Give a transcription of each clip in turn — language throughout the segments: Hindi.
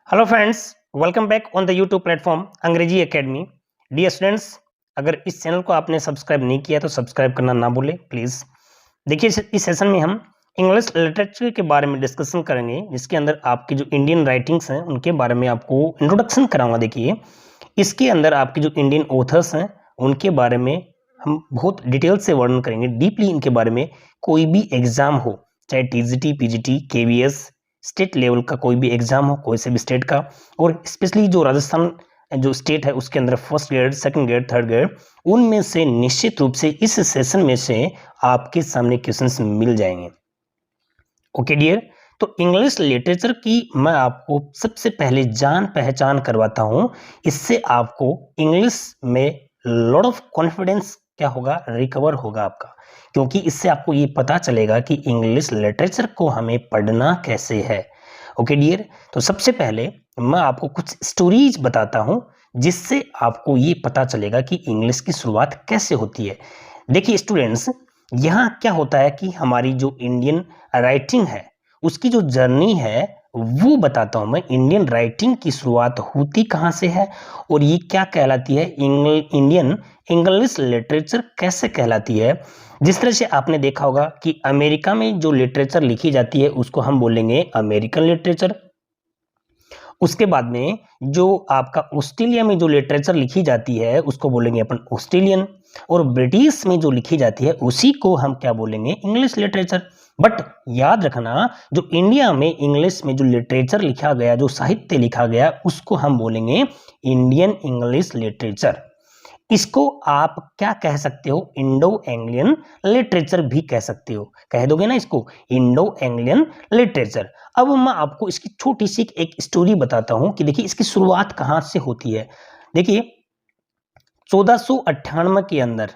Hello friends, welcome back on the YouTube platform अंग्रेजी एकेडमी। डियर स्टूडेंट्स, अगर इस चैनल को आपने सब्सक्राइब नहीं किया तो सब्सक्राइब करना ना भूलें प्लीज़। देखिए, इस सेशन में हम इंग्लिश लिटरेचर के बारे में डिस्कशन करेंगे, जिसके अंदर आपकी जो इंडियन राइटिंग्स हैं उनके बारे में आपको इंट्रोडक्शन कराऊंगा। देखिए, इसके अंदर आपके जो इंडियन ऑथर्स हैं उनके बारे में हम बहुत डिटेल से वर्णन करेंगे, डीपली इनके बारे में। कोई भी एग्जाम हो, चाहे TGT, PGT, KVS, state level का कोई भी एग्जाम हो, कोई से भी स्टेट का, और स्पेशली जो राजस्थान जो स्टेट है उसके अंदर first grade, second grade, third grade, उनमें से निश्चित रूप से इस सेशन में से आपके सामने क्वेश्चंस मिल जाएंगे। ओके डियर, तो इंग्लिश लिटरेचर की मैं आपको सबसे पहले जान पहचान करवाता हूं। इससे आपको इंग्लिश में लॉट ऑफ कॉन्फिडेंस क्या होगा, रिकवर होगा आपका, क्योंकि इससे आपको ये पता चलेगा कि इंग्लिश लिटरेचर को हमें पढ़ना कैसे है। ओके डियर, तो सबसे पहले मैं आपको कुछ स्टोरीज बताता हूं, जिससे आपको ये पता चलेगा कि इंग्लिश की शुरुआत कैसे होती है। देखिए स्टूडेंट्स, यहाँ क्या होता है कि हमारी जो इंडियन राइटिंग है उसकी जो जर्नी है वो बताता हूं मैं। इंडियन राइटिंग की शुरुआत होती कहाँ से है और ये क्या कहलाती है, इंडियन इंग्लिश लिटरेचर कैसे कहलाती है। जिस तरह से आपने देखा होगा कि अमेरिका में जो लिटरेचर लिखी जाती है उसको हम बोलेंगे अमेरिकन लिटरेचर। उसके बाद में जो आपका ऑस्ट्रेलिया में जो लिटरेचर लिखी जाती है उसको बोलेंगे अपन ऑस्ट्रेलियन, और ब्रिटिश में जो लिखी जाती है उसी को हम क्या बोलेंगे, इंग्लिश लिटरेचर। बट याद रखना, जो इंडिया में इंग्लिश में जो लिटरेचर लिखा गया, जो साहित्य लिखा गया, उसको हम बोलेंगे इंडियन इंग्लिश लिटरेचर। इसको आप क्या कह सकते हो, इंडो एंग्लियन लिटरेचर भी कह सकते हो। कह दोगे ना इसको, इंडो एंग्लियन लिटरेचर। अब मैं आपको इसकी छोटी सी एक स्टोरी बताता हूं कि देखिए इसकी शुरुआत कहां से होती है। देखिए 1498 के अंदर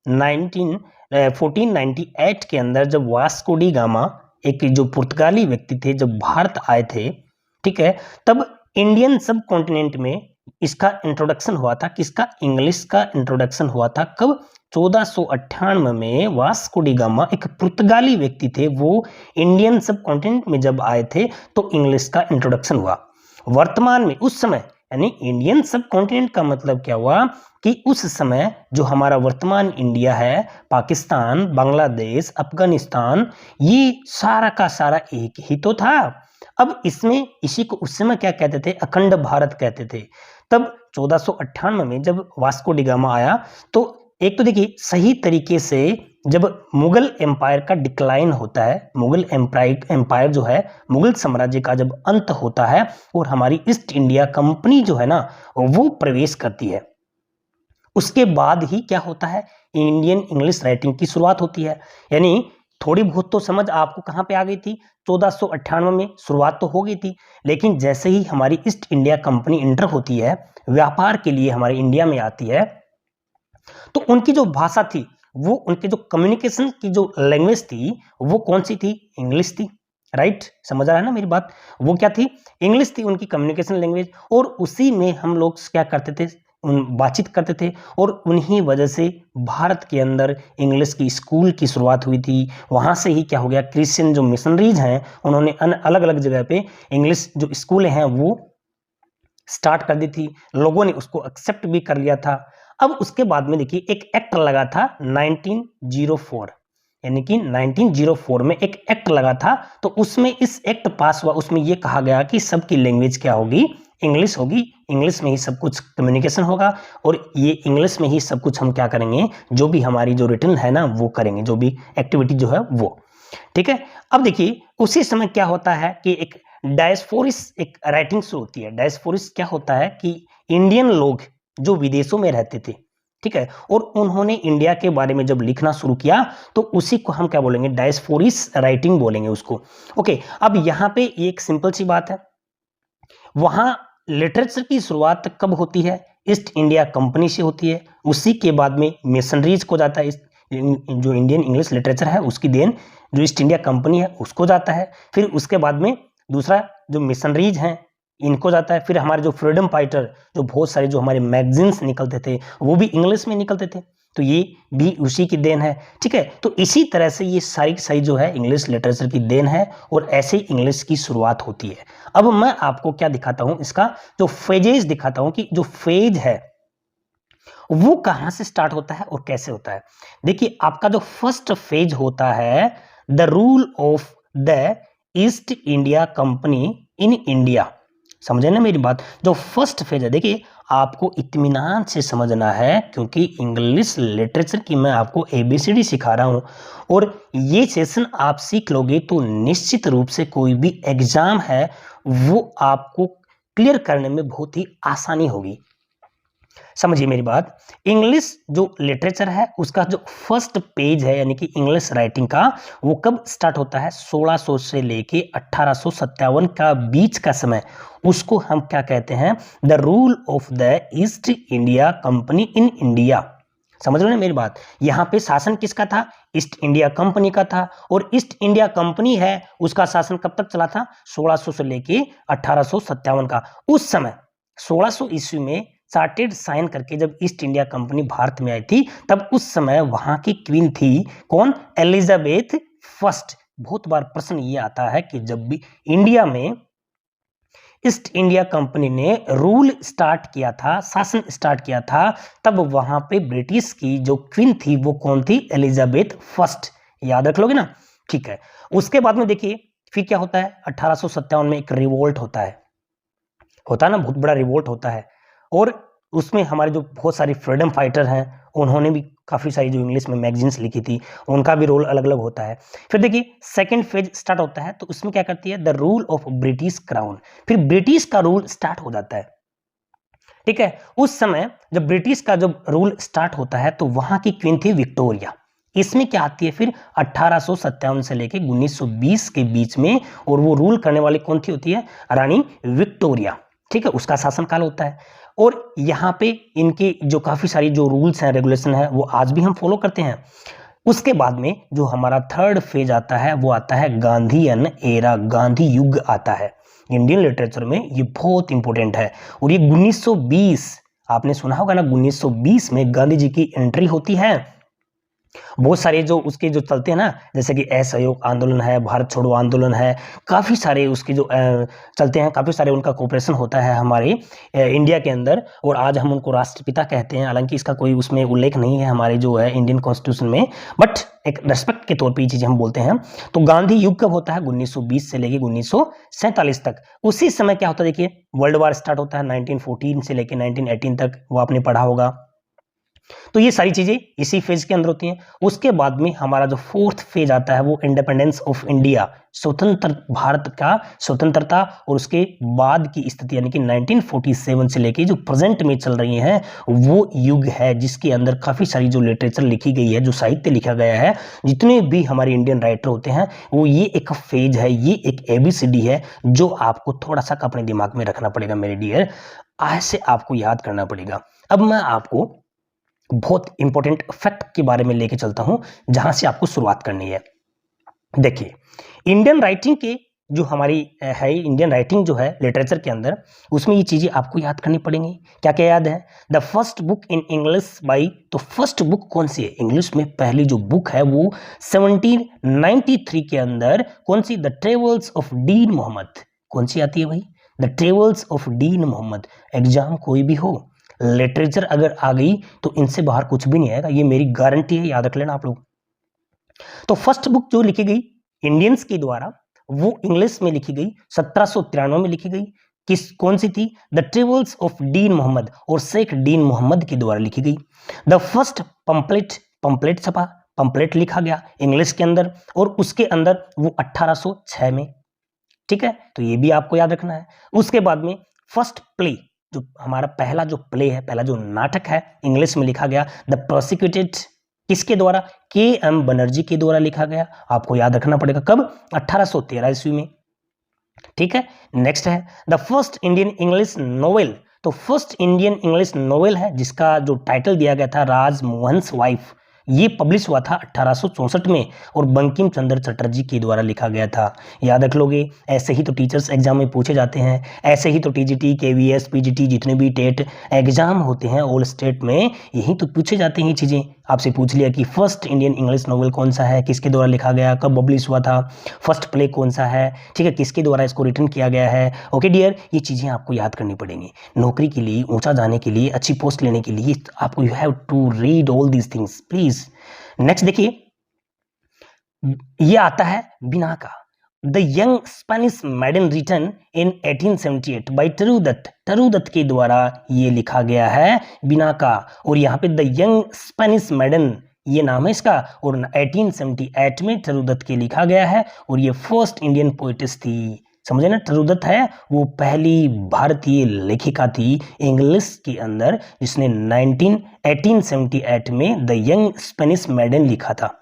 1498 के अंदर जब वास्को डी गामा, एक जो पुर्तगाली व्यक्ति थे, जब भारत आए थे, ठीक है, तब इंडियन सब कॉन्टिनेंट में इसका इंट्रोडक्शन हुआ था। किसका, इंग्लिश का इंट्रोडक्शन हुआ था। कब, 1498 में वास्को डी गामा एक पुर्तगाली व्यक्ति थे, वो इंडियन सब कॉन्टिनेंट में जब आए थे तो इंग्लिश का इंट्रोडक्शन हुआ। वर्तमान में उस समय, यानी इंडियन सब कॉन्टिनेंट का मतलब क्या हुआ कि उस समय जो हमारा वर्तमान इंडिया है, पाकिस्तान, बांग्लादेश, अफगानिस्तान, ये सारा का सारा एक ही तो था। अब इसमें इसी को उस समय क्या कहते थे, अखंड भारत कहते थे। तब 1498 में जब वास्को डी गामा आया तो एक तो देखिए सही तरीके से जब मुगल एम्पायर का डिक्लाइन होता है, मुगल एम्पायर जो है, मुगल साम्राज्य का जब अंत होता है और हमारी ईस्ट इंडिया कंपनी जो है ना वो प्रवेश करती है, उसके बाद ही क्या होता है, इंडियन इंग्लिश राइटिंग की शुरुआत होती है। यानी थोड़ी बहुत तो समझ आपको कहां पे आ गई थी, 1498 में शुरुआत तो हो गई थी, लेकिन जैसे ही हमारी ईस्ट इंडिया कंपनी इंटर होती है, व्यापार के लिए हमारे इंडिया में आती है, तो उनकी जो भाषा थी, वो उनके जो कम्युनिकेशन की जो लैंग्वेज थी वो कौन सी थी, इंग्लिश थी। राइट, समझ रहा है ना मेरी बात, वो क्या थी, इंग्लिश थी उनकी कम्युनिकेशन लैंग्वेज, और उसी में हम लोग क्या करते थे, बातचीत करते थे, और उन्हीं वजह से भारत के अंदर इंग्लिश की स्कूल की शुरुआत हुई थी। वहां से ही क्या हो गया, क्रिश्चियन जो मिशनरीज हैं उन्होंने अलग अलग जगह पे इंग्लिश जो स्कूल हैं वो स्टार्ट कर दी थी, लोगों ने उसको एक्सेप्ट भी कर लिया था। अब उसके बाद में देखिए एक एक्ट लगा था 1904, यानी कि 1904 में एक एक्ट लगा था, तो उसमें इस एक्ट पास हुआ, उसमें यह कहा गया कि सबकी लैंग्वेज क्या होगी, इंग्लिश होगी, इंग्लिश में ही सब कुछ कम्युनिकेशन होगा, और ये इंग्लिश में ही सब कुछ हम क्या करेंगे, जो भी हमारी जो रिटर्न है ना वो करेंगे, जो भी एक्टिविटी जो है वो, ठीक है। अब देखिए उसी समय क्या होता है कि एक डायस्पोरिस एक राइटिंग शुरू होती है। डायस्पोरिस क्या होता है कि इंडियन लोग जो विदेशों में रहते थे, ठीक है, और उन्होंने इंडिया के बारे में जब लिखना शुरू किया तो उसी को हम क्या बोलेंगे, डायस्पोरिस राइटिंग बोलेंगे उसको। ओके, अब यहाँ पे एक सिंपल सी बात है, वहां लिटरेचर की शुरुआत कब होती है, ईस्ट इंडिया कंपनी से होती है, उसी के बाद में मिशनरीज को जाता है, जो इंडियन इंग्लिश लिटरेचर है उसकी देन जो ईस्ट इंडिया कंपनी है उसको जाता है, फिर उसके बाद में दूसरा जो मिशनरीज हैं इनको जाता है, फिर हमारे जो फ्रीडम फाइटर, जो बहुत सारे जो हमारे मैगजीन्स निकलते थे वो भी इंग्लिश में निकलते थे। तो ये भी उसी की देन है, ठीक है। तो इसी तरह से ये सारी सारी जो है इंग्लिश लिटरेचर की देन है और ऐसे ही इंग्लिश की शुरुआत होती है। अब मैं आपको क्या दिखाता हूं, इसका जो फेजेस दिखाता हूं कि जो फेज है वो कहां से स्टार्ट होता है और कैसे होता है। देखिए आपका जो फर्स्ट फेज होता है the rule of the east India company in India. समझे ना मेरी बात, जो फर्स्ट फेज है, देखिए आपको इत्मीनान से समझना है क्योंकि इंग्लिश लिटरेचर की मैं आपको एबीसीडी सिखा रहा हूं और ये सेशन आप सीख लोगे तो निश्चित रूप से कोई भी एग्जाम है वो आपको क्लियर करने में बहुत ही आसानी होगी। समझिए मेरी बात, इंग्लिश जो लिटरेचर है उसका जो फर्स्ट पेज है यानी कि इंग्लिश राइटिंग का, वो कब स्टार्ट होता है 1600 से लेके 1857 का बीच का समय, उसको हम क्या कहते हैं, the rule of the east India company in India. समझ रहे हो ना मेरी बात, यहां पे शासन किसका था, ईस्ट इंडिया कंपनी का था और ईस्ट इंडिया कंपनी है उसका शासन कब तक चला था 1600 से लेके 1857 का। उस समय 1600 ईस्वी में चार्टेड साइन करके जब ईस्ट इंडिया कंपनी भारत में आई थी तब उस समय वहां की क्वीन थी कौन, एलिजाबेथ फर्स्ट। बहुत बार प्रश्न ये आता है कि जब भी इंडिया में ईस्ट इंडिया कंपनी ने रूल स्टार्ट किया था, शासन स्टार्ट किया था, तब वहां पे ब्रिटिश की जो क्वीन थी वो कौन थी, एलिजाबेथ फर्स्ट। याद रख लोगे ना, ठीक है। उसके बाद में देखिए फिर क्या होता है, 1857 में एक रिवोल्ट होता है ना, बहुत बड़ा रिवोल्ट होता है और उसमें हमारे जो बहुत सारे फ्रीडम फाइटर हैं उन्होंने भी काफ़ी सारी जो इंग्लिश में मैगजीन्स लिखी थी उनका भी रोल अलग अलग होता है। फिर देखिए सेकंड फेज स्टार्ट होता है तो उसमें क्या करती है, the rule of British crown, फिर ब्रिटिश का रूल स्टार्ट हो जाता है, ठीक है। उस समय जब ब्रिटिश का जब रूल स्टार्ट होता है तो वहां की क्वीन थी विक्टोरिया। इसमें क्या आती है फिर 1857 से लेके 1920 के बीच में, और वो रूल करने वाली कौन थी होती है, रानी विक्टोरिया, ठीक है, उसका शासनकाल होता है। और यहाँ पे इनके जो काफी सारी जो रूल्स हैं रेगुलेशन है वो आज भी हम फॉलो करते हैं। उसके बाद में जो हमारा थर्ड फेज आता है वो आता है गांधीयन एरा, गांधी युग आता है इंडियन लिटरेचर में, ये बहुत इंपॉर्टेंट है। और ये 1920, आपने सुना होगा ना, 1920 में गांधी जी की एंट्री होती है। बहुत सारे जो उसके जो चलते हैं ना, जैसे कि असहयोग आंदोलन है, भारत छोड़ो आंदोलन है, काफ़ी सारे उसके जो चलते हैं, काफ़ी सारे उनका कोऑपरेशन होता है हमारे इंडिया के अंदर, और आज हम उनको राष्ट्रपिता कहते हैं। हालांकि इसका कोई उसमें उल्लेख नहीं है हमारे जो है इंडियन कॉन्स्टिट्यूशन में, बट एक रेस्पेक्ट के तौर पर ये चीज़ें हम बोलते हैं। तो गांधी युग कब होता है, 1920 से लेके 1947 तक। उसी समय क्या होता है, देखिए वर्ल्ड वार स्टार्ट होता है 1914 से लेके 1918 तक, वो आपने पढ़ा होगा। तो ये सारी चीजें इसी फेज के अंदर होती हैं। उसके बाद में हमारा जो फोर्थ फेज आता है वो इंडिपेंडेंस ऑफ इंडिया, स्वतंत्र भारत का स्वतंत्रता, और उसके बाद की स्थिति यानी कि 1947 से लेके जो प्रेजेंट में चल रही है वो युग है, जिसके अंदर काफी सारी जो लिटरेचर लिखी गई है, जो साहित्य लिखा गया है, जितने भी हमारे इंडियन राइटर होते हैं, वो ये एक फेज है, ये एक एबीसीडी है जो आपको थोड़ा सा अपने दिमाग में रखना पड़ेगा मेरे डियर, ऐसे आपको याद करना पड़ेगा। अब मैं आपको बहुत इंपॉर्टेंट फैक्ट के बारे में लेके चलता हूं जहां से आपको शुरुआत करनी है। देखिए इंडियन राइटिंग के जो हमारी है, इंडियन राइटिंग जो है लिटरेचर के अंदर, उसमें ये चीजें आपको याद करनी पड़ेंगी। क्या क्या याद है, the first book in English by, तो फर्स्ट बुक कौन सी है इंग्लिश में, पहली जो बुक है वो 1793 के अंदर कौन सी, the travels of Dean Mohammed. कौन सी आती है भाई, the travels of Dean Mohammed. Exam कोई भी हो, लिटरेचर अगर आ गई तो इनसे बाहर कुछ भी नहीं आएगा, ये मेरी गारंटी है, याद रख लेना आप लोग। तो फर्स्ट बुक जो लिखी गई इंडियंस के द्वारा वो इंग्लिश में लिखी गई, 1793 में लिखी गई। कौन सी थी, the travels of Dean Mohammed, और शेख डीन मोहम्मद के द्वारा लिखी गई। द फर्स्ट पंपलेट छपा, पंपलेट लिखा गया इंग्लिश के अंदर, और उसके अंदर वो 1806 में, ठीक है, तो ये भी आपको याद रखना है। उसके बाद में फर्स्ट प्ले, जो हमारा पहला जो प्ले है, पहला जो नाटक है इंग्लिश में लिखा गया, द प्रोसिक्यूटेड, किसके द्वारा, के.एम. बनर्जी के द्वारा लिखा गया, आपको याद रखना पड़ेगा, कब, 1813 ईस्वी में, ठीक है। नेक्स्ट है the first Indian English novel, तो फर्स्ट इंडियन इंग्लिश नोवेल है जिसका जो टाइटल दिया गया था राजमोहन्स वाइफ, ये पब्लिश हुआ था 1864 में और बंकिम चंद्र चटर्जी के द्वारा लिखा गया था। याद रख लोगे, ऐसे ही तो टीचर्स एग्जाम में पूछे जाते हैं, ऐसे ही तो टीजीटी, केवीएस, पीजीटी, जितने भी टेट एग्जाम होते हैं ऑल स्टेट में, यही तो पूछे जाते हैं ये चीजें, आपसे पूछ लिया कि फर्स्ट इंडियन इंग्लिश नॉवेल कौन सा है, किसके द्वारा लिखा गया, कब पब्लिश हुआ था, फर्स्ट प्ले कौन सा है, ठीक है, किसके द्वारा इसको रिटर्न किया गया है। ओके डियर, ये चीज़ें आपको याद करनी पड़ेंगी। नौकरी के लिए, ऊंचा जाने के लिए, अच्छी पोस्ट लेने के लिए आपको you have to read all these things please. Next देखिए, ये आता है बिना का। The young Spanish maiden written in 1878 by Toru Dutt, Toru Dutt के द्वारा ये लिखा गया है बिना का। और यहाँ पे द यंग स्पेनिश मैडन ये नाम है इसका, और 1878 में टरूदत्त के लिखा गया है, और ये फर्स्ट इंडियन पोइटिस थी। समझे ना, टरूदत्त है वो पहली भारतीय लेखिका थी इंग्लिश के अंदर जिसने 1878 में द यंग स्पेनिश मैडन लिखा था।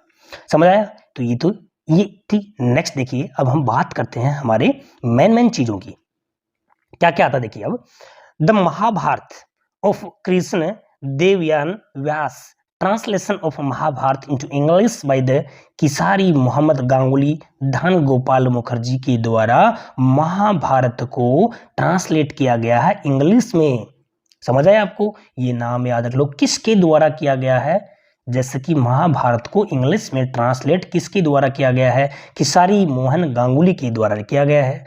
समझ आया? तो ये थी। नेक्स्ट देखिए, अब हम बात करते हैं हमारे मेन चीजों की। क्या क्या आता देखिए अब। The Mahabharata of Krishna Devayan Vyasa, translation of Mahabharata into English by the Kisari Mohammad Ganguli Dhan Gopal Mukherjee के द्वारा महाभारत को ट्रांसलेट किया गया है इंग्लिश में। समझ आया आपको? ये नाम याद रख लो, किसके द्वारा किया गया है। जैसे कि महाभारत को इंग्लिश में ट्रांसलेट किसके द्वारा किया गया है, किसारी मोहन गांगुली के द्वारा किया गया है।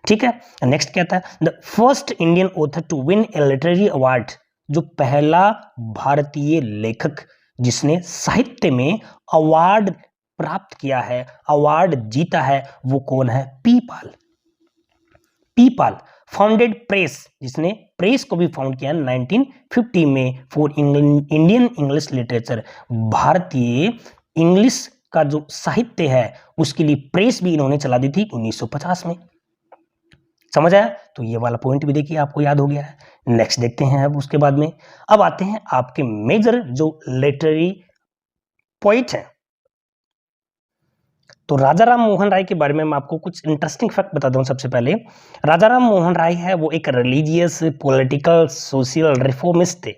ठीक है, नेक्स्ट क्या था, the first Indian author to win a literary award, जो पहला भारतीय लेखक जिसने साहित्य में अवार्ड प्राप्त किया है, अवार्ड जीता है, वो कौन है, पीपाल। पीपाल फाउंडेड प्रेस, जिसने प्रेस को भी फाउंड किया 1950 में फॉर इंडियन इंग्लिश लिटरेचर, भारतीय इंग्लिश का जो साहित्य है उसके लिए प्रेस भी इन्होंने चला दी थी 1950 में। समझ आया? तो ये वाला पॉइंट भी देखिए आपको याद हो गया है। नेक्स्ट देखते हैं अब उसके बाद में, अब आते हैं आपके मेजर जो लिटरेरी पोइट हैं। तो राजा राम मोहन राय के बारे में मैं आपको कुछ इंटरेस्टिंग फैक्ट बताता हूं। सबसे पहले राजा राम मोहन राय है वो एक रिलीजियस, पॉलिटिकल, सोशल रिफॉर्मिस्ट थे।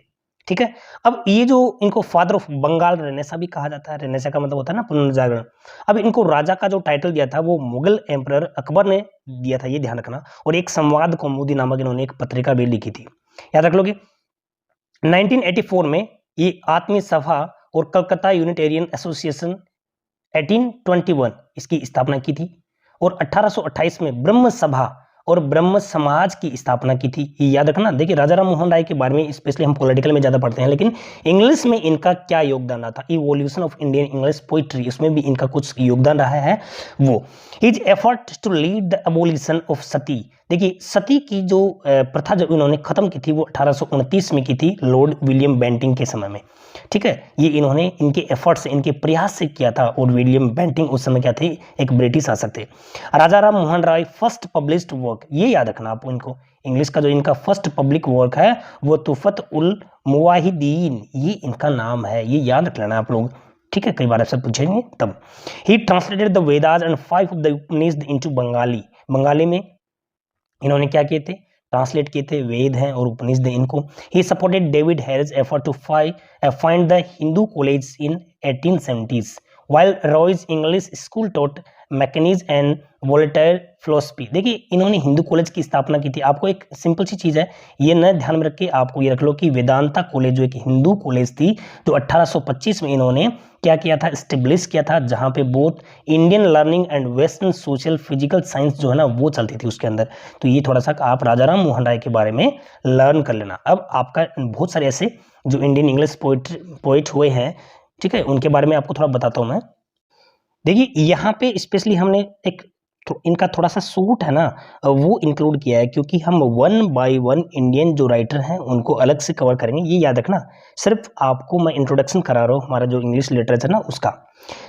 ठीक है, अब ये जो इनको फादर ऑफ बंगाल रेनेसा भी कहा जाता है। रेनेसा का मतलब होता है ना पुनर्जागरण। अब इनको राजा का जो टाइटल दिया था वो मुगल एम्परर अकबर ने दिया था, ये ध्यान रखना। और एक संवाद कौमुदी नामक इन्होंने एक पत्रिका भी लिखी थी, याद रख लोगे। 1984 में ये आत्मीय सभा और कलकत्ता यूनिटेरियन एसोसिएशन 1821 इसकी स्थापना की थी, और 1828 में ब्रह्म सभा और ब्रह्म समाज की स्थापना की थी। ये याद रखना। देखिए राजा राम मोहन राय के बारे में स्पेशली हम पॉलिटिकल में ज्यादा पढ़ते हैं, लेकिन इंग्लिश में इनका क्या योगदान रहा था, evolution of Indian English poetry, उसमें भी इनका कुछ योगदान रहा है। वो his effort to lead the abolition of Sati, देखिए सती की जो प्रथा जब इन्होंने खत्म की थी वो 1829 में की थी लॉर्ड विलियम बेंटिंग के समय में। ठीक है, ये इन्होंने इनके एफर्ट्स, इनके प्रयास से किया था। और विलियम बेंटिंग उस समय क्या थे, एक ब्रिटिश शासक थे। राजा Ram Mohan Roy first published work, ये याद रखना आपको, इनको इंग्लिश का जो इनका फर्स्ट पब्लिक वर्क है वो तुफत उल मुवाहिदीन, ये इनका नाम है, ये याद रख लेना आप लोग। ठीक है, कई बार आपसे पूछेंगे तब। ही translated the Vedas and 5 of the Upanishad into Bengali, Bengali में इन्होंने क्या किए थे, ट्रांसलेट किए थे वेद हैं और उपनिषद इनको। He supported David Hare's effort to find the Hindu college in 1870s while Roy's English school taught mechanics and Voltaire philosophy. देखिए इन्होंने हिंदू कॉलेज की स्थापना की थी। आपको एक सिंपल सी चीज़ है, ये न ध्यान में रख के आपको ये रख लो कि वेदांता कॉलेज जो एक हिंदू कॉलेज थी, जो 1825 में इन्होंने क्या किया था, स्टेब्लिश किया था, जहाँ पे both Indian learning and western social physical science जो है ना वो चलती थी उसके अंदर। तो ये थोड़ा सा आप राजा राम मोहन राय के बारे में लर्न कर लेना। अब आपका बहुत सारे ऐसे जो इंडियन इंग्लिश पोइट हुए हैं, ठीक है, उनके बारे में आपको थोड़ा बताता हूँ मैं। देखिए यहाँ पे स्पेशली हमने एक इनका थोड़ा सा सूट है ना वो इंक्लूड किया है, क्योंकि हम 1 बाय 1 इंडियन जो राइटर हैं उनको अलग से कवर करेंगे, ये याद रखना। सिर्फ आपको मैं इंट्रोडक्शन करा रहा हूँ हमारा जो इंग्लिश लिटरेचर ना उसका।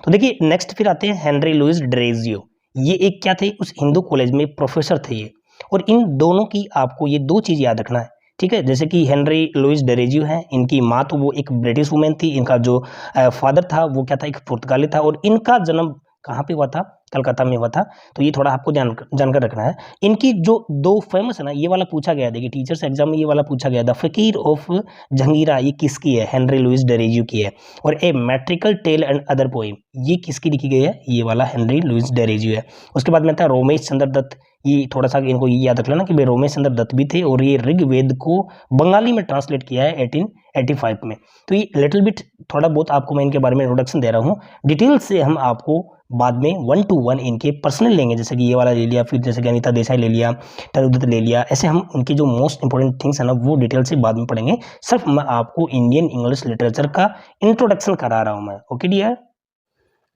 तो देखिए नेक्स्ट फिर आते हैं हेनरी लुइस डेरोजियो। ये एक क्या थे, उस हिंदू कॉलेज में प्रोफेसर थे ये। और इन दोनों की आपको ये 2 चीज़ याद रखना है, ठीक है। जैसे कि हेनरी लुइस डेरोजियो है, इनकी माँ तो वो एक ब्रिटिश वुमेन थी, इनका जो फादर था वो क्या था, एक पुर्तगाली था, और इनका जन्म कहाँ पे हुआ था, कलकत्ता में हुआ था। तो ये थोड़ा आपको जानकर रखना है। इनकी जो 2 फेमस है ना, ये वाला पूछा गया, देखिए टीचर्स एग्जाम में ये वाला पूछा गया, द फकीर ऑफ जंगीरा, ये किसकी है, हेनरी लुइस डेरोजियो की है। और a metrical tale and other poem, ये किसकी लिखी गई है, ये वाला हेनरी लुइस डेरोजियो है। उसके बाद में था रोमेश चंद्र दत्त, ये थोड़ा सा इनको ये याद रख लेना कि भाई रोमेश चंद्र दत्त भी थे, और ये ऋग्वेद को बंगाली में ट्रांसलेट किया है 1885 में। तो ये लिटिल बिट थोड़ा बहुत आपको मैं इनके बारे में इंट्रोडक्शन दे रहा हूँ, डिटेल से हम आपको बाद में 1 to 1 इनके पर्सनल लेंगे, जैसे कि ये वाला ले लिया, फिर जैसे कि अनीता देसाई ले लिया, तरुदत्त ले लिया, ऐसे हम उनकी जो मोस्ट इंपॉर्टेंट थिंग्स है ना वो डिटेल से बाद में पढ़ेंगे। सिर्फ मैं आपको इंडियन इंग्लिश लिटरेचर का इंट्रोडक्शन करा रहा हूँ मैं, ओके डियर।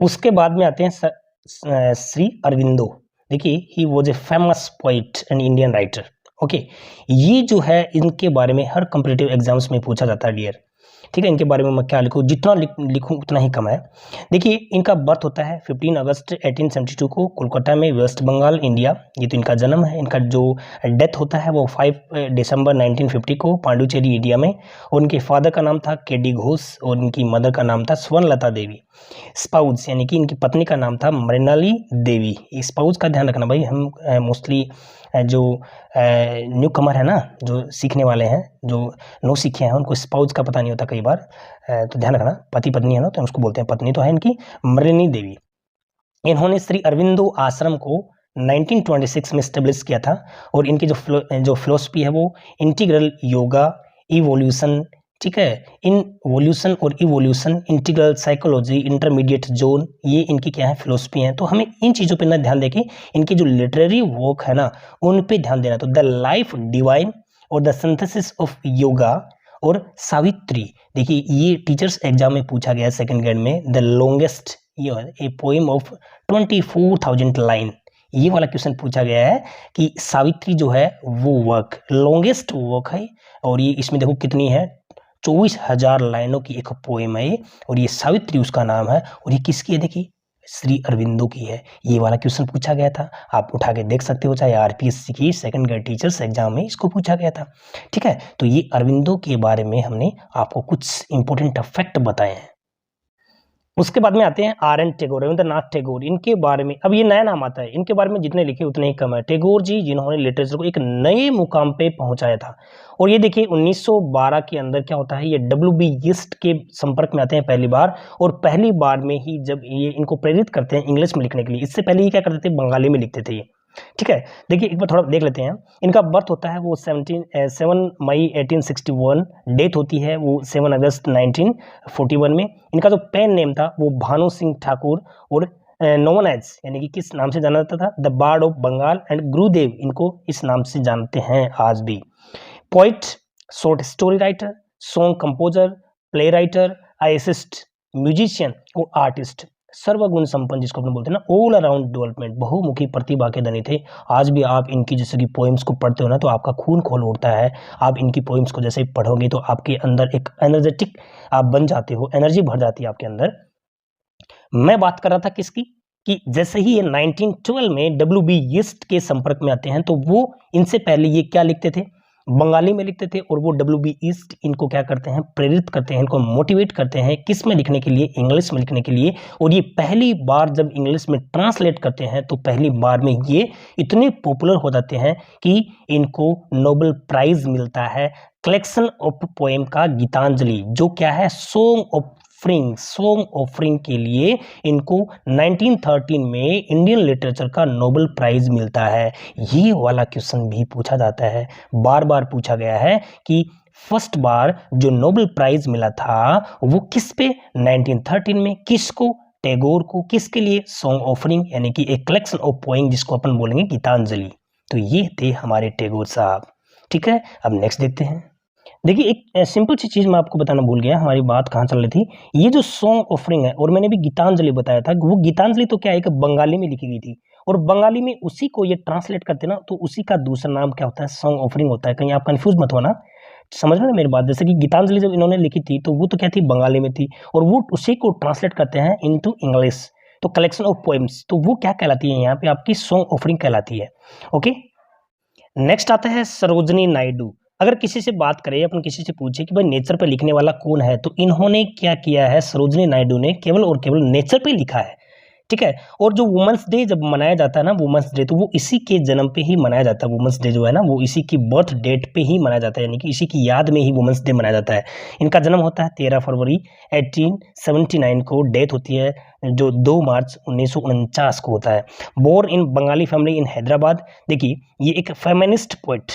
उसके बाद में आते हैं श्री अरविंदो। देखिए, he was a famous poet and Indian writer, okay. ये जो है इनके बारे में हर कॉम्पिटिटिव एग्जाम्स में पूछा जाता है डियर, ठीक है। इनके बारे में मैं क्या लिखूँ, जितना लिखूँ उतना ही कम है। देखिए, इनका बर्थ होता है 15 अगस्त 1872 को कोलकाता में, वेस्ट बंगाल, इंडिया। ये तो इनका जन्म है। इनका जो डेथ होता है वो 5 दिसंबर 1950 को पांडुचेरी, इंडिया में। और उनके फादर का नाम था के डी घोष और इनकी मदर का नाम था स्वर्णलता देवी। स्पाउस यानी कि इनकी पत्नी का नाम था मृणाली देवी। स्पाउस का ध्यान रखना भाई, हम मोस्टली जो न्यू कमर है ना, जो सीखने वाले हैं, जो नो सीखे हैं, उनको स्पाउस का पता नहीं होता कई बार, तो ध्यान रखना। पति पत्नी है ना तो उसको बोलते हैं, पत्नी तो है इनकी मृणाली देवी। इन्होंने श्री अरविंदो आश्रम को 1926 में स्टेब्लिश किया था। और इनकी जो फिलोसफी है वो इंटीग्रल योगा, इवोल्यूशन, ठीक है, इनवोल्यूशन और evolution, integral psychology, intermediate zone, ये इनकी क्या है फिलोसफी है। तो हमें इन चीज़ों पे ना ध्यान देके इनकी जो लिटरेरी वर्क है ना उन पे ध्यान देना। तो द लाइफ डिवाइन और द सिंथेसिस ऑफ योगा और सावित्री। देखिए, ये टीचर्स एग्जाम में पूछा गया है सेकंड ग्रेड में। The longest a poem of 24,000 line, ये वाला क्वेश्चन पूछा गया है कि सावित्री जो है वो वर्क लॉन्गेस्ट वर्क है। और ये इसमें देखो कितनी है, 24,000 लाइनों की एक पोएम है। और ये सावित्री उसका नाम है। और ये किसकी है, देखिए श्री अरविंदो की है। ये वाला क्वेश्चन पूछा गया था, आप उठा के देख सकते हो, चाहे आरपीएससी की सेकंड ग्रेड टीचर्स एग्जाम में इसको पूछा गया था, ठीक है। तो ये अरविंदो के बारे में हमने आपको कुछ इंपॉर्टेंट फैक्ट बताए हैं। उसके बाद में आते हैं आर एन टैगोर, रविंद्रनाथ टैगोर। इनके बारे में अब ये नया नाम आता है, इनके बारे में जितने लिखे उतने ही कम है। टैगोर जी जिन्होंने लिटरेचर को एक नए मुकाम पे पहुंचाया था। और ये देखिए 1912 के अंदर क्या होता है, ये WB यीस्ट के संपर्क में आते हैं पहली बार। और पहली बार में ही जब ये इनको प्रेरित करते हैं इंग्लिश में लिखने के लिए, इससे पहले ये क्या करते थे, बंगाली में लिखते थे ये, ठीक है। देखिए एक बार थोड़ा देख लेते हैं। इनका बर्थ होता है वो 7 मई 1861, डेथ होती है वो 7 अगस्त 1941 में। इनका जो पेन नेम था वो भानु सिंह ठाकुर, और नोन एज यानी कि किस नाम से जाना जाता था, the bard of Bengal and Gurudev, इनको इस नाम से जानते हैं आज भी। Poet, short story writer, song composer, play writer, artist, musician और आर्टिस्ट, सर्वगुण संपन्न जिसको अपने बोलते हैं ना, ऑल अराउंड डेवलपमेंट, बहुमुखी प्रतिभा के धनी थे। आज भी आप इनकी जैसे कि पोएम्स को पढ़ते हो ना तो आपका खून खोल उठता है। आप इनकी पोएम्स को जैसे ही पढ़ोगे तो आपके अंदर एक एनर्जेटिक आप बन जाते हो, एनर्जी भर जाती है आपके अंदर। मैं बात कर रहा था किसकी, कि जैसे ही ये 1912 में WB यीस्ट के संपर्क में आते हैं तो वो इनसे पहले ये क्या लिखते थे, बंगाली में लिखते थे। और वो WB यीस्ट इनको क्या करते हैं, प्रेरित करते हैं, इनको मोटिवेट करते हैं किस में लिखने के लिए, इंग्लिश में लिखने के लिए। और ये पहली बार जब इंग्लिश में ट्रांसलेट करते हैं तो पहली बार में ये इतने पॉपुलर हो जाते हैं कि इनको नोबेल प्राइज मिलता है कलेक्शन ऑफ पोएम का, गीतांजलि, जो क्या है सॉन्ग ऑफरिंग के लिए इनको 1913 में इंडियन लिटरेचर का नोबेल प्राइज मिलता है। ये वाला क्वेश्चन भी पूछा जाता है, बार बार पूछा गया है कि फर्स्ट बार जो नोबेल प्राइज मिला था वो किस पे, 1913 में, किसको, टैगोर को। किसके लिए, सॉन्ग ऑफरिंग यानी कि एक कलेक्शन ऑफ पोएम जिसको अपन बोलेंगे गीतांजलि। तो ये थे हमारे टैगोर साहब, ठीक है। अब नेक्स्ट देखते हैं। देखिए एक सिंपल सी चीज़ मैं आपको बताना भूल गया, हमारी बात कहाँ चल रही थी। ये जो सॉन्ग ऑफरिंग है, और मैंने भी गीतांजलि बताया था, वो गीतांजलि तो क्या है, एक बंगाली में लिखी गई थी। और बंगाली में उसी को ये ट्रांसलेट करते ना तो उसी का दूसरा नाम क्या होता है, सॉन्ग ऑफरिंग होता है। कहीं आप कंफ्यूज मत होना, समझ रहे ना मेरी बात। जैसे कि गीतांजलि जब इन्होंने लिखी थी तो वो तो क्या थी, बंगाली में थी, और वो उसी को ट्रांसलेट करते हैं इनटू इंग्लिश, तो कलेक्शन ऑफ पोएम्स, तो वो क्या कहलाती है, यहाँ पे आपकी सॉन्ग ऑफरिंग कहलाती है, ओके। नेक्स्ट आता है सरोजनी नायडू। अगर किसी से बात करें, अपन किसी से पूछे कि भाई नेचर पे लिखने वाला कौन है, तो इन्होंने क्या किया है, सरोजनी नायडू ने केवल और केवल नेचर पे लिखा है, ठीक है। और जो वुमेंस डे जब मनाया जाता है ना, वुमेंस डे, तो वो इसी के जन्म पे ही मनाया जाता है। वुमेंस डे जो है ना वो इसी की बर्थ डेट पे ही मनाया जाता है, यानी कि इसी की याद में ही वुमेंस डे मनाया जाता है। इनका जन्म होता है 13 फरवरी 1879 को, डेथ होती है जो 2 मार्च 1949 को होता है। Born in Bengali family in Hyderabad. देखिए ये एक फेमिनिस्ट पोइट,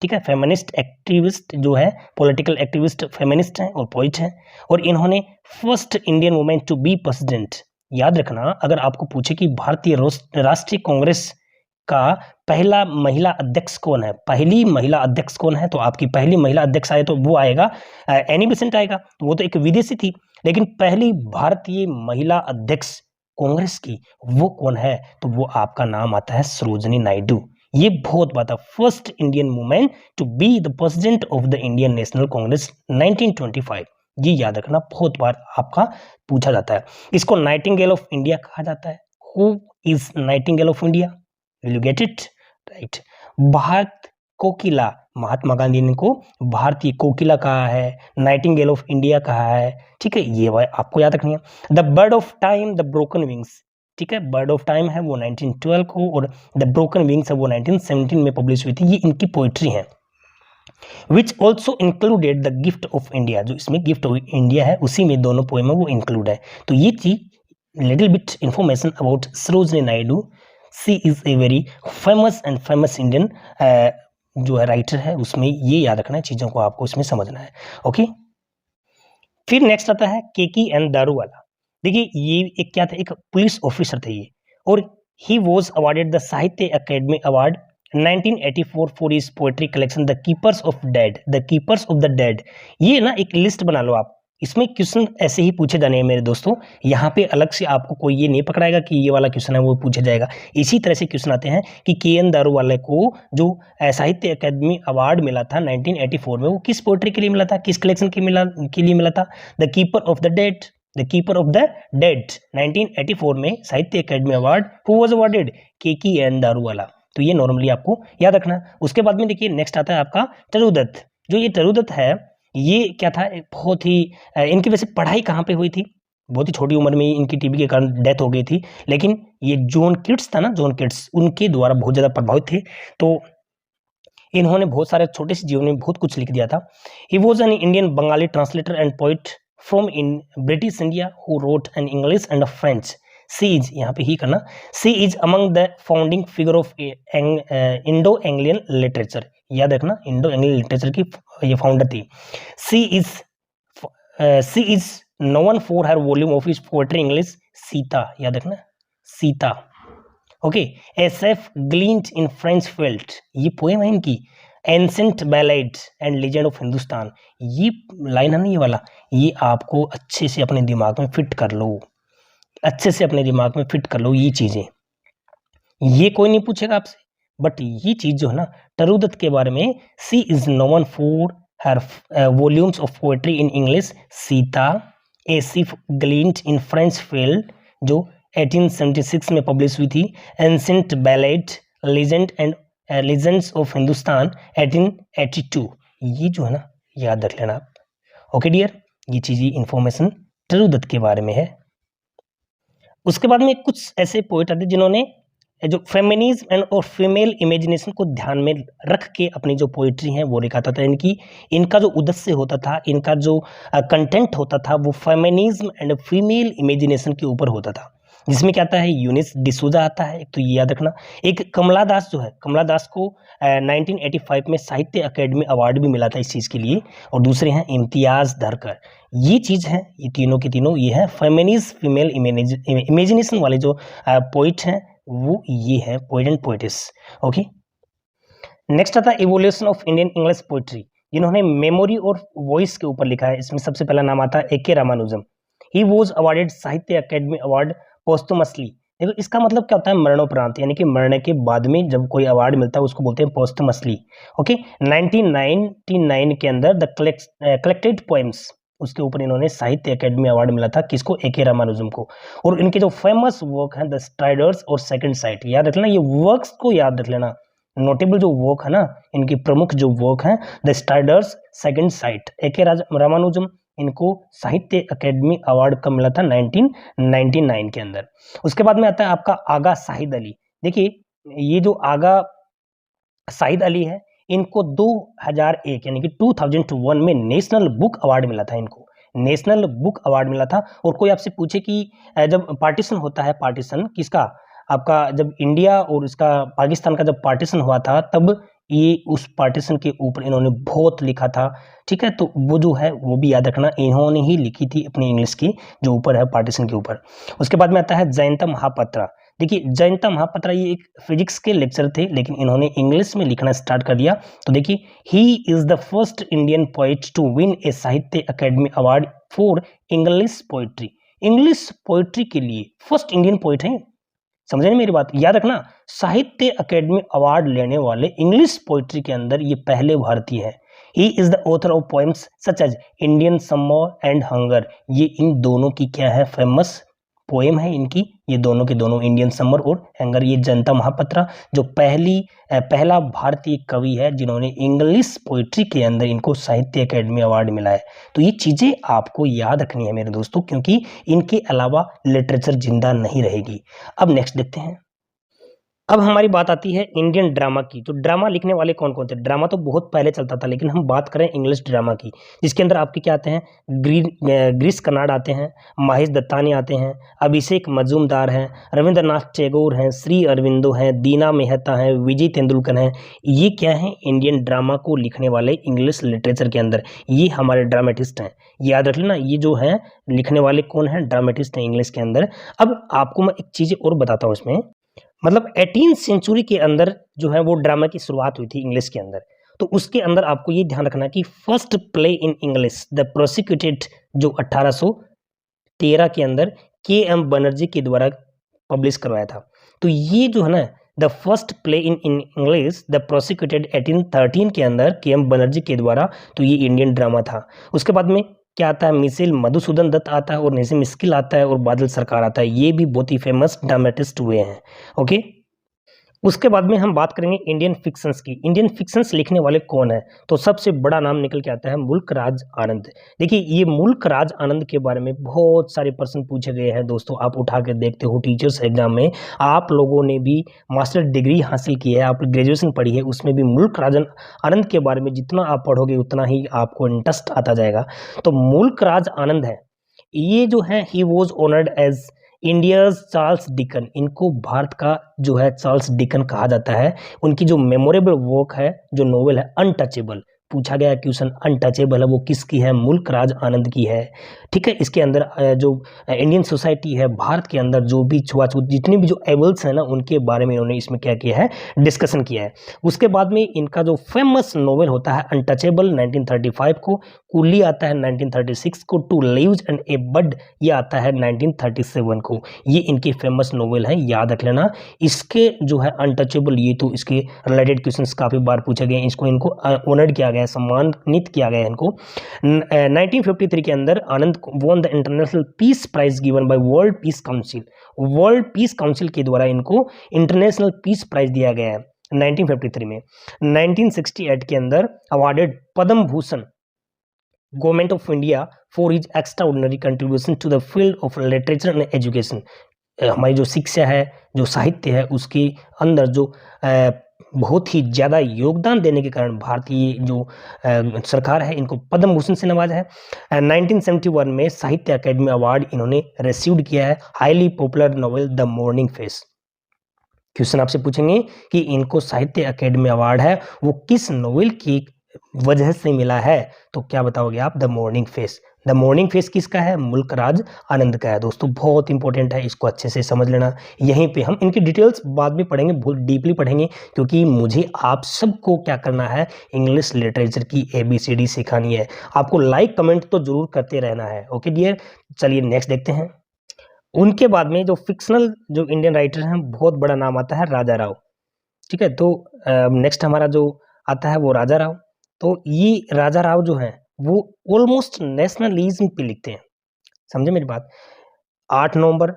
ठीक है, फेमिनिस्ट एक्टिविस्ट जो है, पॉलिटिकल एक्टिविस्ट फेमिनिस्ट हैं और पोइट हैं, और इन्होंने first Indian women to be president. याद रखना, अगर आपको पूछे कि भारतीय राष्ट्रीय कांग्रेस का पहला महिला अध्यक्ष कौन है, पहली महिला अध्यक्ष कौन है, तो आपकी पहली महिला अध्यक्ष आए तो वो आएगा एनी बेसेंट आएगा, तो वो तो एक विदेशी थी, लेकिन पहली भारतीय महिला अध्यक्ष कांग्रेस की वो कौन है, तो वो आपका नाम आता है सरोजिनी नायडू। ये बहुत बात है, first Indian women to be the president of the Indian National Congress 1925। ये याद रखना, बहुत बार आपका पूछा जाता है। इसको नाइटिंगेल ऑफ इंडिया कहा जाता है। Who is nightingale of India? Will you get it right? Bharat Kokila, Mahatma Gandhi ने को भारतीय कोकिला कहा है, नाइटिंगेल ऑफ इंडिया कहा है, ठीक है, ये आपको याद रखनी है। The bird of time, the broken wings, ठीक है, बर्ड ऑफ टाइम है वो 1912 को, और द ब्रोकन विंग्स है वो 1917 में पब्लिश हुई थी। ये इनकी पोइट्री है। Which also included the gift of India, जो इसमें गिफ्ट ऑफ इंडिया है उसी में दोनों पोएम है वो इंक्लूड है। तो ये चीज little bit information about Sarojini Naidu. She is a very famous and famous Indian जो है राइटर है, उसमें ये याद रखना है, चीजों को आपको इसमें समझना है। ओके, फिर नेक्स्ट आता है केकी एंड दारूवाला। देखिए ये एक क्या था, एक पुलिस ऑफिसर थे ये, और ही वॉज अवार्डेड द साहित्य Akademi award 1984 for his poetry collection the keepers of dead. The keepers of the dead, ये ना एक लिस्ट बना लो आप, इसमें क्वेश्चन ऐसे ही पूछे जाने हैं मेरे दोस्तों। यहाँ पे अलग से आपको कोई ये नहीं पकड़ाएगा कि ये वाला क्वेश्चन है वो पूछा जाएगा। इसी तरह से क्वेश्चन आते हैं कि के एन दारूवाला को जो साहित्य अकादमी अवार्ड मिला था 1984 में, वो किस पोएट्री के लिए मिला था, किस कलेक्शन के लिए मिला था? The keeper of the dead, the keeper of the dead 1984 में Sahitya Akademi award who was awarded? Keki N Daruwalla. तो ये नॉर्मली आपको याद रखना है। उसके बाद में देखिए नेक्स्ट आता है आपका टरूदत्त। जो ये टरूदत्त है, ये क्या था, बहुत ही इनकी वैसे पढ़ाई कहाँ पे हुई थी, बहुत ही छोटी उम्र में इनकी टीबी के कारण डेथ हो गई थी, लेकिन ये जॉन किट्स था ना, जॉन किट्स, उनके द्वारा बहुत ज़्यादा प्रभावित थे, तो इन्होंने बहुत सारे छोटे से जीवन में बहुत कुछ लिख दिया था। He was an Indian Bengali translator and poet from in British India who wrote an English and French. She is, यहाँ पे ही करना, she is among the founding figure of Indo Anglian literature. याद रखना, इंडो एंग्लियन लिटरेचर की ये फाउंडर थी। She is known for her volume of his poetry English Sita. याद रखना, Sita. Okay, SF glint in French felt, ये पोएम है इनकी। Ancient ballad and legend of Hindustan, ये लाइन है ना, ये वाला, ये आपको अच्छे से अपने दिमाग में फिट कर लो, अच्छे से अपने दिमाग में फिट कर लो ये चीजें। ये कोई नहीं पूछेगा आपसे, बट ये चीज जो है ना टरूदत्त के बारे में, she is known for her volumes of poetry in English Sita, a sheaf glint in French field जो 1876 में पब्लिश हुई थी, ancient ballad legend and legends of Hindustan 1882। ये जो है ना याद रख लेना आप। ओके डियर, ये चीज़ इंफॉर्मेशन टरूदत्त के बारे में है। उसके बाद में कुछ ऐसे पोएट आते जिन्होंने जो फेमिनिज्म एंड और फीमेल इमेजिनेशन को ध्यान में रख के अपनी जो पोइट्री है वो लिखाता था। इनका जो उद्देश्य होता था, इनका जो कंटेंट होता था वो फेमिनिज्म एंड फीमेल इमेजिनेशन के ऊपर होता था, जिसमें क्या आता है, यूनिस डिसूजा आता है, एक तो ये याद रखना। एक कमला दास जो है, कमला दास को 1985 में साहित्य अकेडमी अवार्ड भी मिला था इस चीज़ के लिए, और दूसरे हैं इम्तियाज़ धरकर। ये चीज़ है, ये तीनों के तीनों ये है फेमिनिस्ट फीमेल इमेजिनेशन वाले जो पोइट हैं वो ये है पोइट एंड पोइटिस। ओके, नेक्स्ट आता है evolution of Indian English poetry, जिन्होंने मेमोरी और वॉइस के ऊपर लिखा है। इसमें सबसे पहला नाम आता है AK. Ramanujam. He was awarded Sahitya Akademi award posthumously. देखो इसका मतलब क्या होता है, मरणोपरांत, यानी कि मरने के बाद में जब कोई अवार्ड मिलता है उसको बोलते हैं पोस्टमसली। ओके, 1999 के अंदर द कलेक्टेड पोएम्स, उसके ऊपर इन्होंने साहित्य अकेडमी अवार्ड मिला था, किसको, ए.के. रामानुजम को। और इनके जो फेमस वर्क हैं द स्ट्राइडर्स और सेकंड साइट, याद रख लेना, ये वर्क्स को याद रख लेना। नोटेबल जो वर्क है ना, इनकी प्रमुख जो वर्क हैं the striders second sight, AK. Ramanujam, इनको साहित्य अकेडमी अवार्ड कब मिला था, 1999 के अंदर। उसके बाद में आता है आपका आगा साहिद अली। देखिए ये जो आगा साहिद अली है, इनको 2001 यानी कि 2001 में नेशनल बुक अवार्ड मिला था, इनको नेशनल बुक अवार्ड मिला था। और कोई आपसे पूछे कि जब पार्टीशन होता है, पार्टीशन किसका, आपका जब इंडिया और इसका पाकिस्तान का जब पार्टीशन हुआ था, तब ये उस पार्टीशन के ऊपर इन्होंने बहुत लिखा था, ठीक है। तो वो जो है वो भी याद रखना, इन्होंने ही लिखी थी अपनी इंग्लिश की जो ऊपर है पार्टीशन के ऊपर। उसके बाद में आता है जयंता महापात्रा। देखिए जयंता महापात्रा ये एक फिजिक्स के लेक्चर थे, लेकिन इन्होंने इंग्लिश में लिखना स्टार्ट कर दिया। तो देखिए he is the first Indian poet to win a Sahitya Akademi award for English poetry. English poetry के लिए फर्स्ट इंडियन पोइट है, समझे ना मेरी बात, याद रखना। साहित्य अकेडमी अवार्ड लेने वाले इंग्लिश पोइट्री के अंदर ये पहले भारतीय है। He is the author of poems such as Indian summer and hunger. ये इन दोनों की क्या है, फेमस पोएम है इनकी, ये दोनों के दोनों, इंडियन समर और हंगर। ये जयंता महापात्रा जो पहला भारतीय कवि है जिन्होंने इंग्लिश पोइट्री के अंदर इनको साहित्य अकेडमी अवार्ड मिला है। तो ये चीज़ें आपको याद रखनी है मेरे दोस्तों, क्योंकि इनके अलावा लिटरेचर जिंदा नहीं रहेगी। अब नेक्स्ट देखते हैं। अब हमारी बात आती है इंडियन ड्रामा की। तो ड्रामा लिखने वाले कौन कौन थे? ड्रामा तो बहुत पहले चलता था, लेकिन हम बात करें इंग्लिश ड्रामा की, जिसके अंदर आपके क्या आते हैं, गिरीश कर्नाड आते हैं, महेश दत्तानी आते हैं, अभिषेक मजूमदार हैं, रविंद्रनाथ टैगोर हैं, श्री अरविंदो हैं, दीना मेहता हैं, विजय तेंदुलकर हैं। ये क्या है, इंडियन ड्रामा को लिखने वाले इंग्लिश लिटरेचर के अंदर ये हमारे ड्रामेटिस्ट हैं। याद रख लेना, ये जो है लिखने वाले कौन है, ड्रामेटिस्ट हैं इंग्लिश के अंदर। अब आपको मैं एक चीज़ और बताता हूँ इसमें, मतलब 18th सेंचुरी के अंदर जो है वो ड्रामा की शुरुआत हुई थी इंग्लिश के अंदर। तो उसके अंदर आपको ये ध्यान रखना कि first play in English the prosecuted जो 1813 के अंदर के.एम. बनर्जी के द्वारा पब्लिश करवाया था। तो ये जो है ना the first play in English the prosecuted 1813 के अंदर के.एम. बनर्जी के द्वारा, तो ये इंडियन ड्रामा था। उसके बाद में क्या आता है, मिसेल मधुसूदन दत्त आता है और निसिम स्किल आता है और बादल सरकार आता है। ये भी बहुत ही फेमस ड्रामेटिस्ट हुए हैं। ओके, उसके बाद में हम बात करेंगे इंडियन फिक्शंस की। इंडियन फिक्शंस लिखने वाले कौन है? तो सबसे बड़ा नाम निकल के आता है मुल्क राज आनंद। देखिए ये मुल्क राज आनंद के बारे में बहुत सारे प्रश्न पूछे गए हैं दोस्तों, आप उठा के देखते हो टीचर्स एग्जाम में। आप लोगों ने भी मास्टर डिग्री हासिल की है, आप ग्रेजुएशन पढ़ी है, उसमें भी मुल्क राज आनंद के बारे में जितना आप पढ़ोगे उतना ही आपको इंटरेस्ट आता जाएगा। तो मुल्क राज आनंद है, ये जो है he was honoured as India's Charles Dickens. इनको भारत का जो है चार्ल्स डिकन कहा जाता है। उनकी जो मेमोरेबल वर्क है, जो नोवेल है अनटचेबल, पूछा गया क्वेश्चन, अनटचेबल है वो किसकी है, मुल्क राज आनंद की है। ठीक है, इसके अंदर जो इंडियन सोसाइटी है, भारत के अंदर जो भी छुआछूत जितने भी जो एबल्स हैं ना, उनके बारे में इन्होंने इसमें क्या किया है, डिस्कशन किया है। उसके बाद में इनका जो फेमस नोवेल होता है अनटचेबल 1935 को, कुली आता है 1936 को, टू लीव्स एंड ए बड ये आता है 1937 को। ये इनके फेमस नोवेल हैं, याद रख लेना। इसके जो है अनटचेबल, ये तो इसके रिलेटेड क्वेश्चंस काफ़ी बार पूछे गए, इनको ऑनर्ड किया गया, सम्मानित किया गया इनको। 1953 के अंदर Anand won the international peace prize given by world peace council. World peace council के द्वारा इनको इंटरनेशनल पीस प्राइज दिया गया है 1953 में। 1968 के अंदर awarded Padma Bhushan government of India for his extraordinary contribution to the field of literature and education. हमारी जो शिक्षा है, जो साहित्य है, उसके अंदर जो बहुत ही ज़्यादा योगदान देने के कारण भारतीय जो सरकार है इनको पद्म भूषण से नवाजा है। 1971 में साहित्य अकेडमी अवार्ड इन्होंने रिसीव्ड किया है। Highly popular novel the morning face. Question आपसे पूछेंगे कि इनको साहित्य अकेडमी अवार्ड है वो किस नॉवेल की वजह से मिला है, तो क्या बताओगे आप, the morning face. The morning face किसका है, मुल्क राज आनंद का है। दोस्तों बहुत इंपॉर्टेंट है, इसको अच्छे से समझ लेना। यहीं पे हम इनकी डिटेल्स बाद में पढ़ेंगे, बहुत डीपली पढ़ेंगे, क्योंकि मुझे आप सबको क्या करना है, इंग्लिश लिटरेचर की ABCD सिखानी है। आपको लाइक कमेंट तो जरूर करते रहना है। ओके डियर, चलिए नेक्स्ट देखते हैं। उनके बाद में जो फिक्शनल जो इंडियन राइटर हैं, बहुत बड़ा नाम आता है राजा राव। ठीक है, तो नेक्स्ट हमारा जो आता है वो राजा राव। तो ये राजा राव जो है वो ऑलमोस्ट नेशनलिज्म पे लिखते हैं, समझे मेरी बात। 8 नवंबर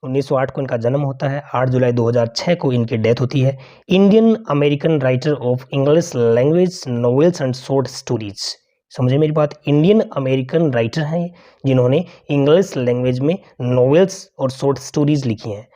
1908 को इनका जन्म होता है, 8 जुलाई 2006 को इनकी डेथ होती है। Indian American writer of English language novels and short stories, समझे मेरी बात। इंडियन अमेरिकन राइटर हैं जिन्होंने इंग्लिश लैंग्वेज में नॉवेल्स और शॉर्ट स्टोरीज लिखी हैं।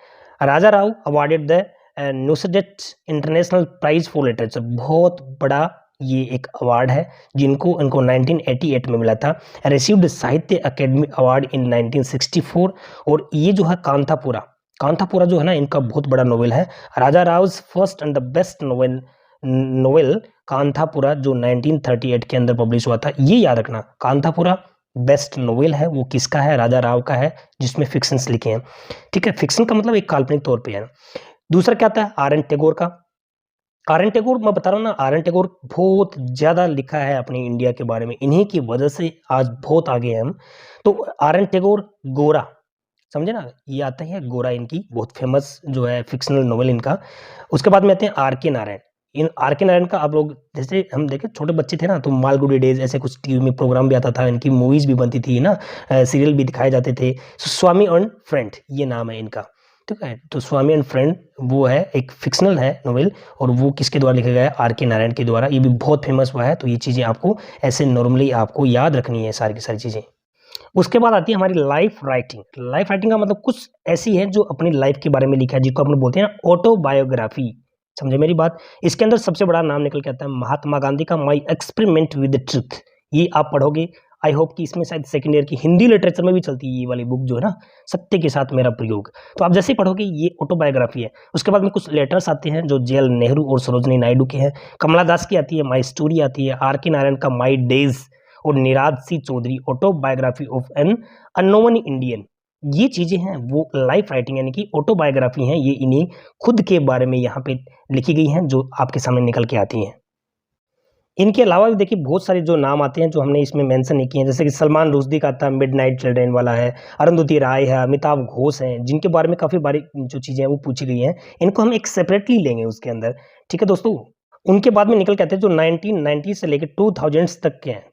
Raja Rao awarded the Neustadt international prize for literature, बहुत बड़ा ये एक अवार्ड है जिनको इनको 1988 में मिला था। रिसीव्ड साहित्य अकेडमी अवार्ड इन 1964। और ये जो है कांथापुरा जो है ना, इनका बहुत बड़ा नोवेल है। Raja Rao's first and the best novel novel Kanthapura जो 1938 के अंदर पब्लिश हुआ था, ये याद रखना। कांथापुरा बेस्ट नोवेल है, वो किसका है? राजा राव का है, जिसमें फिक्शंस लिखे हैं। ठीक है, फिक्शन का मतलब एक काल्पनिक तौर पे है। दूसरा क्या आता है? आर एन टैगोर का। आर एन टैगोर, मैं बता रहा हूँ ना, आर एन टैगोर बहुत ज़्यादा लिखा है अपने इंडिया के बारे में, इन्हीं की वजह से आज बहुत आगे हैं हम। तो आर एन टैगोर, गोरा, समझे ना, ये आता है गोरा, इनकी बहुत फेमस जो है फिक्शनल नोवेल इनका। उसके बाद में आते हैं आर के नारायण। इन आर के नारायण का आप लोग, जैसे हम देखे छोटे बच्चे थे ना, तो मालगुडी डेज ऐसे कुछ टीवी में प्रोग्राम भी आता था, इनकी मूवीज भी बनती थी ना, सीरियल भी दिखाए जाते थे। स्वामी एंड फ्रेंड ये नाम है इनका। ठीक है, तो स्वामी एंड फ्रेंड वो है एक फिक्शनल है नोवेल, और वो किसके द्वारा लिखा गया है? आर के नारायण के द्वारा। ये भी बहुत फेमस हुआ है। तो ये चीज़ें आपको ऐसे नॉर्मली आपको याद रखनी है, सारी की सारी चीज़ें। उसके बाद आती है हमारी लाइफ राइटिंग। लाइफ राइटिंग का मतलब कुछ ऐसी है जो अपनी लाइफ के बारे में लिखा है, जिसको अपन बोलते हैं ना ऑटोबायोग्राफी। समझे मेरी बात? इसके अंदर सबसे बड़ा नाम निकल के आता है महात्मा गांधी का माई एक्सपेरिमेंट विद ट्रुथ। ये आप पढ़ोगे, आई होप कि इसमें शायद सेकेंड ईयर की हिंदी लिटरेचर में भी चलती है ये वाली बुक जो है ना, सत्य के साथ मेरा प्रयोग। तो आप जैसे ही पढ़ोगे ये ऑटोबायोग्राफी है। उसके बाद में कुछ लेटर्स आते हैं जो जेएल नेहरू और सरोजनी नायडू के हैं। कमला दास की आती है माई स्टोरी आती है। आर के नारायण का माई डेज, और Nirad C Chaudhuri autobiography of an unknown Indian. ये चीजें हैं वो लाइफ राइटिंग यानी कि ऑटोबायोग्राफी हैं, ये इन्हीं खुद के बारे में यहाँ पे लिखी गई हैं, जो आपके सामने निकल के आती हैं। इनके अलावा भी देखिए बहुत सारे जो नाम आते हैं जो हमने इसमें मेंशन नहीं किए हैं, जैसे कि सलमान रुश्दी का था मिडनाइट चिल्ड्रन वाला है, अरुंधति राय है, अमिताभ घोष हैं, जिनके बारे में काफ़ी बारी जो चीज़ें हैं वो पूछी गई हैं। इनको हम एक सेपरेटली लेंगे उसके अंदर। ठीक है दोस्तों, उनके बाद में निकल के आते हैं जो 1990 से लेकर 2000 तक के हैं।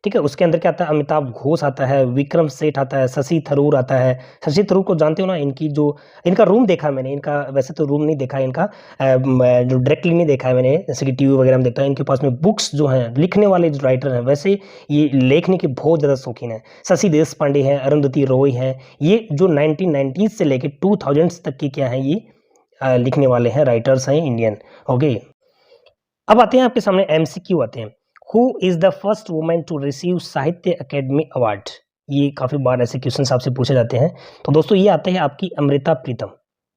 ठीक है, उसके अंदर क्या आता है? अमिताभ घोष आता है, विक्रम सेठ आता है, शशि थरूर आता है। शशि थरूर को जानते हो ना, इनकी जो इनका रूम देखा मैंने, इनका वैसे तो रूम नहीं देखा है इनका, जो डायरेक्टली नहीं देखा है मैंने, जैसे कि टीवी वगैरह में देखता है। इनके पास में बुक्स जो हैं, लिखने वाले जो राइटर हैं, वैसे ये लेखने के बहुत ज़्यादा शौकीन है। शशि देश पांडे हैं, अरुंधति रॉय हैं, ये जो 1990 से लेकर 2000 तक की क्या है, ये लिखने वाले हैं, राइटर्स हैं इंडियन। ओके, अब आते हैं आपके सामने एमसीक्यू आते हैं। Who is the first women to receive Sahitya Akademi award? ये काफी बार ऐसे क्वेश्चंस आपसे पूछे जाते हैं। तो दोस्तों ये आते हैं आपकी अमृता प्रीतम,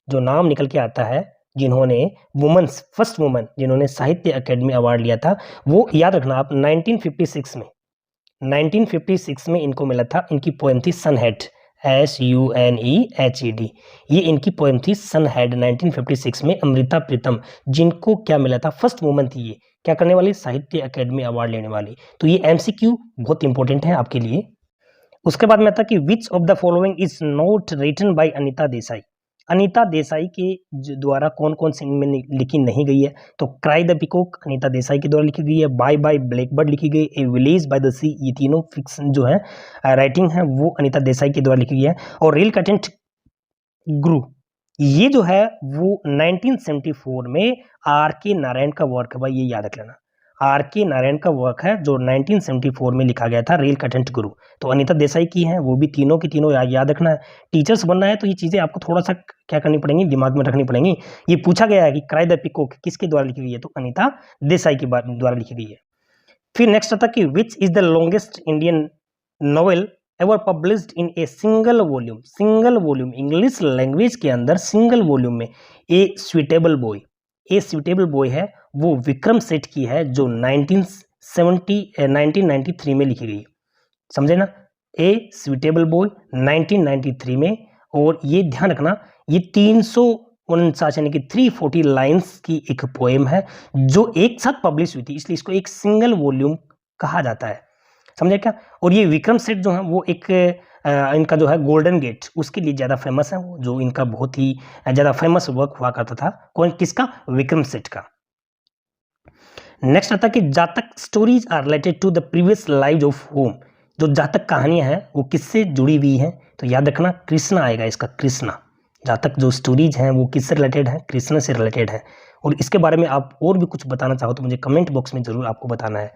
जो नाम निकल के आता है, जिन्होंने वुमेन्स फर्स्ट वुमेन जिन्होंने साहित्य अकेडमी अवार्ड लिया था। वो याद रखना आप 1956 में, 1956 में इनको मिला था। इनकी पोएम थी सनहेड, SUNEHED। ये इनकी पोएम थी सनहेड 1956 में। अमृता प्रीतम, जिनको क्या मिला था? फर्स्ट वुमन थी ये क्या करने वाली? साहित्य अकेडमी अवार्ड लेने वाली। तो ये एमसीक्यू बहुत इंपॉर्टेंट है आपके लिए। उसके बाद में आता कि which of the following is not written by Anita Desai? Anita Desai के द्वारा कौन कौन सी इनमें लिखी नहीं गई है? तो cry the peacock Anita Desai के द्वारा लिखी गई है, बाय बाय ब्लैकबर्ड लिखी गई, ए विलेज बाय द सी, ये तीनों फिक्शन जो है राइटिंग है वो अनीता देसाई के द्वारा लिखी गई है। और रील कंटेंट गुरु, ये जो है वो 1974 में आर के नारायण का वर्क है भाई, ये याद रख लेना। आर के नारायण का वर्क है जो 1974 में लिखा गया था, रील कंटेंट गुरु। तो अनीता देसाई की है, वो भी तीनों की तीनों याद रखना है। टीचर्स बनना है तो ये चीज़ें आपको थोड़ा सा क्या करनी पड़ेंगी, दिमाग में रखनी पड़ेंगी। ये पूछा गया है कि क्राई द पिकॉक किसके द्वारा लिखी गई है? तो अनीता देसाई के द्वारा लिखी गई है। फिर नेक्स्ट आता कि which is the longest Indian novel ever published in a single volume? Single volume English language के अंदर सिंगल वॉल्यूम में ए स्वीटेबल बॉय, ए स्वीटेबल बॉय है वो विक्रम सेठ की है, जो 1993 में लिखी गई। समझे ना, ए स्वीटेबल बॉय 1993 में। और ये ध्यान रखना, ये 349 यानी कि 340 लाइंस की एक पोएम है जो एक साथ पब्लिश हुई थी, इसलिए इसको एक सिंगल वॉल्यूम कहा जाता है। समझे क्या? और ये विक्रम सेठ जो है वो एक इनका जो है गोल्डन गेट, उसके लिए ज़्यादा फेमस है, वो जो इनका बहुत ही ज़्यादा फेमस वर्क हुआ करता था। कौन? किसका? विक्रम सेठ का। नेक्स्ट आता कि Jataka stories are related to the previous lives of whom? जो जातक कहानियां हैं वो किससे जुड़ी हुई हैं? तो याद रखना कृष्णा आएगा इसका, कृष्णा। जातक जो स्टोरीज हैं वो किससे रिलेटेड है? कृष्ण से रिलेटेड है। और इसके बारे में आप और भी कुछ बताना चाहो तो मुझे कमेंट बॉक्स में जरूर आपको बताना है।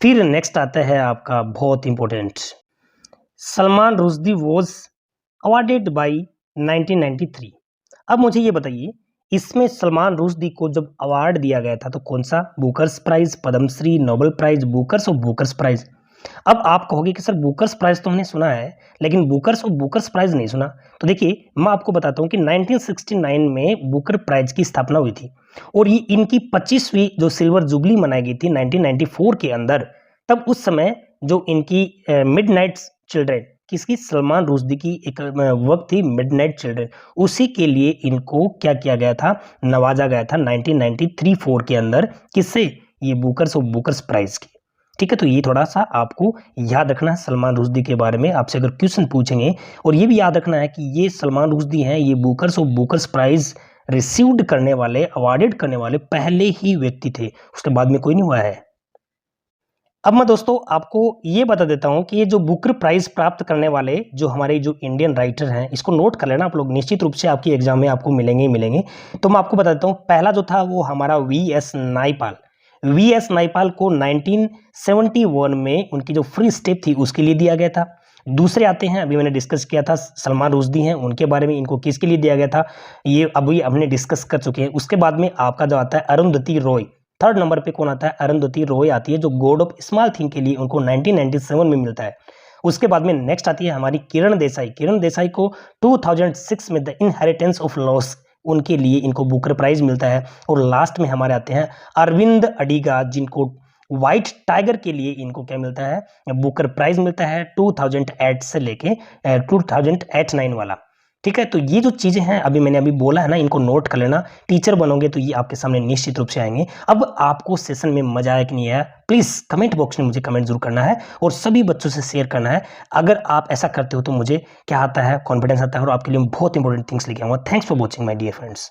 फिर नेक्स्ट आता है आपका बहुत important, Salman Rushdie was awarded by 1993। अब मुझे ये बताइए, इसमें सलमान रुश्दी को जब अवार्ड दिया गया था तो कौन सा? Booker's prize, Padmashri, Nobel prize, Booker's और बुकर्स प्राइज। अब आप कहोगे कि सर बुकर्स प्राइज तो हमने सुना है, लेकिन बुकर्स और बुकर्स प्राइज नहीं सुना। तो देखिए मैं आपको बताता हूँ कि 1969 में बुकर प्राइज की स्थापना हुई थी और ये इनकी 25वीं जो सिल्वर जुबली मनाई गई थी 1994 के अंदर। तब उस समय जो इनकी मिडनाइट चिल्ड्रन, किसकी, सलमान रुश्दी की एक वक्त थी मिडनाइट चिल्ड्रन, उसी के लिए इनको क्या किया गया था, नवाजा गया था 1993-4 के अंदर। किससे, ये बुकर्स और बुकर्स प्राइज की। ठीक है, तो ये थोड़ा सा आपको याद रखना है सलमान रुश्दी के बारे में, आपसे अगर क्वेश्चन पूछेंगे। और ये भी याद रखना है कि ये सलमान रुश्दी हैं, ये बुकर्स और बुकर्स प्राइज रिसीव्ड करने वाले, अवार्डेड करने वाले पहले ही व्यक्ति थे, उसके बाद में कोई नहीं हुआ है। अब मैं दोस्तों आपको ये बता देता हूं कि ये जो बुकर प्राइज प्राप्त करने वाले जो हमारे जो इंडियन राइटर हैं, इसको नोट कर लेना आप लोग, निश्चित रूप से आपकी एग्जाम में आपको मिलेंगे ही मिलेंगे। तो मैं आपको बता देता हूं, पहला जो था वो हमारा वी.एस. नायपाल। वी.एस. नायपाल को 1971 में उनकी जो फ्री स्टेप थी उसके लिए दिया गया था। दूसरे आते हैं, अभी मैंने डिस्कस किया था सलमान रुश्दी हैं, उनके बारे में, इनको किसके लिए दिया गया था ये अभी हमने डिस्कस कर चुके हैं। उसके बाद में आपका जो आता है अरुंधति रॉय, थर्ड नंबर पे कौन आता है, अरुंधति रॉय आती है, जो गॉड ऑफ स्मॉल थिंग के लिए उनको 1997 में मिलता है। उसके बाद में नेक्स्ट आती है हमारी किरण देसाई। किरण देसाई को 2006 में द इनहेरिटेंस ऑफ लॉस, उनके लिए इनको बुकर प्राइज मिलता है। और लास्ट में हमारे आते हैं अरविंद अडिगा, जिनको व्हाइट टाइगर के लिए इनको क्या मिलता है, बुकर प्राइज मिलता है 2008 से लेके 2008-9 वाला। ठीक है, तो ये जो चीजें हैं अभी मैंने अभी बोला है ना, इनको नोट कर लेना। टीचर बनोगे तो ये आपके सामने निश्चित रूप से आएंगे। अब आपको सेशन में मजा आया कि नहीं आया, प्लीज कमेंट बॉक्स में मुझे कमेंट जरूर करना है और सभी बच्चों से शेयर करना है। अगर आप ऐसा करते हो तो मुझे क्या आता है, कॉन्फिडेंस आता है और आपके लिए बहुत इंपॉर्टेंट थिंग्स लेके आऊंगा। Thanks for watching my dear friends.